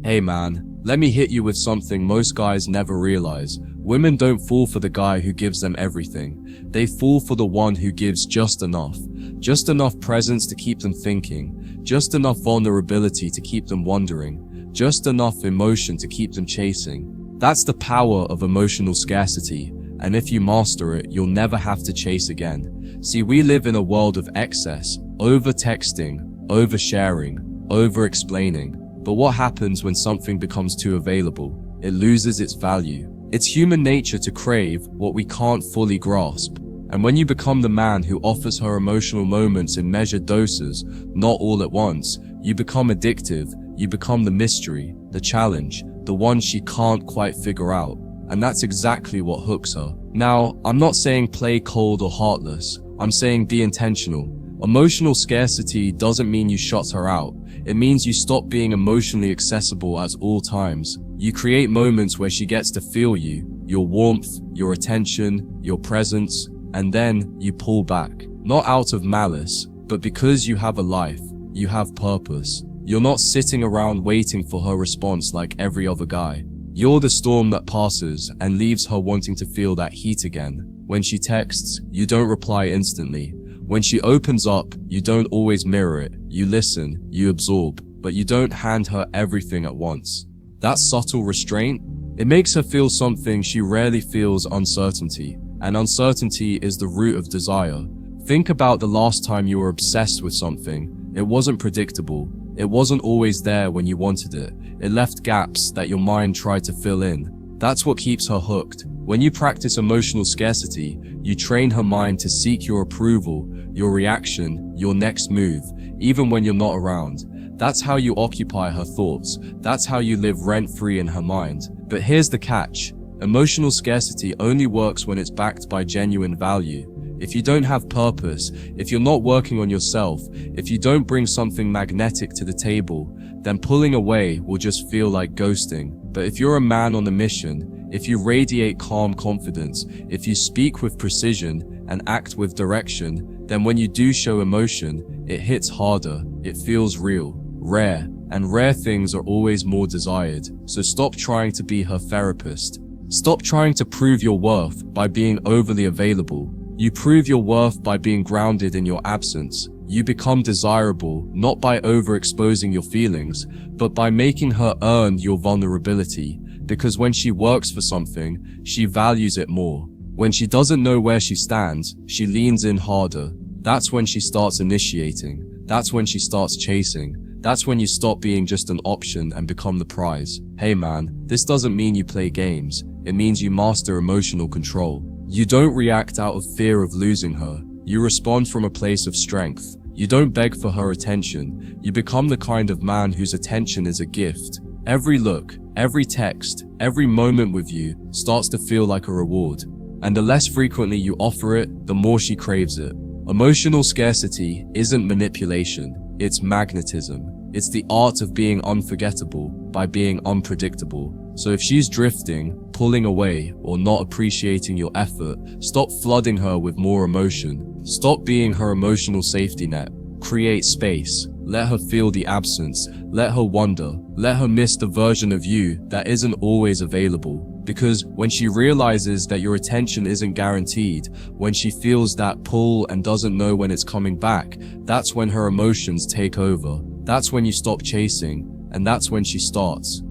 Hey man, let me hit you with something most guys never realize. Women don't fall for the guy who gives them everything. They fall for the one who gives just enough. Just enough presence to keep them thinking. Just enough vulnerability to keep them wondering. Just enough emotion to keep them chasing. That's the power of emotional scarcity. And if you master it, you'll never have to chase again. See, we live in a world of excess, over-texting, over-sharing, over-explaining. But what happens when something becomes too available? It loses its value. It's human nature to crave what we can't fully grasp. And when you become the man who offers her emotional moments in measured doses, not all at once, you become addictive. You become the mystery, the challenge, the one she can't quite figure out. And that's exactly what hooks her. Now, I'm not saying play cold or heartless. I'm saying be intentional. Emotional scarcity doesn't mean you shut her out. It means you stop being emotionally accessible at all times. You create moments where she gets to feel you, your warmth, your attention, your presence, and then you pull back. Not out of malice, but because you have a life, you have purpose. You're not sitting around waiting for her response like every other guy. You're the storm that passes and leaves her wanting to feel that heat again. When she texts, you don't reply instantly. When she opens up, you don't always mirror it. You listen, you absorb, but you don't hand her everything at once. That subtle restraint, it makes her feel something she rarely feels: uncertainty. And uncertainty is the root of desire. Think about the last time you were obsessed with something. It wasn't predictable. It wasn't always there when you wanted it. It left gaps that your mind tried to fill in. That's what keeps her hooked. When you practice emotional scarcity, you train her mind to seek your approval, your reaction, your next move, even when you're not around. That's how you occupy her thoughts. That's how you live rent-free in her mind. But here's the catch. Emotional scarcity only works when it's backed by genuine value. If you don't have purpose, if you're not working on yourself, if you don't bring something magnetic to the table, then pulling away will just feel like ghosting. But if you're a man on a mission, if you radiate calm confidence, if you speak with precision and act with direction, then when you do show emotion, it hits harder, it feels real, rare, and rare things are always more desired. So stop trying to be her therapist. Stop trying to prove your worth by being overly available. You prove your worth by being grounded in your absence. You become desirable not by overexposing your feelings, but by making her earn your vulnerability. Because when she works for something, she values it more. When she doesn't know where she stands, she leans in harder. That's when she starts initiating. That's when she starts chasing. That's when you stop being just an option and become the prize. Hey man, this doesn't mean you play games. It means you master emotional control. You don't react out of fear of losing her. You respond from a place of strength. You don't beg for her attention. You become the kind of man whose attention is a gift. Every look, every text, every moment with you starts to feel like a reward. And the less frequently you offer it, the more she craves it. Emotional scarcity isn't manipulation, it's magnetism. It's the art of being unforgettable by being unpredictable. So if she's drifting, pulling away, or not appreciating your effort, stop flooding her with more emotion. Stop being her emotional safety net. Create space. Let her feel the absence. Let her wonder. Let her miss the version of you that isn't always available. Because when she realizes that your attention isn't guaranteed, when she feels that pull and doesn't know when it's coming back, that's when her emotions take over. That's when you stop chasing, and that's when she starts.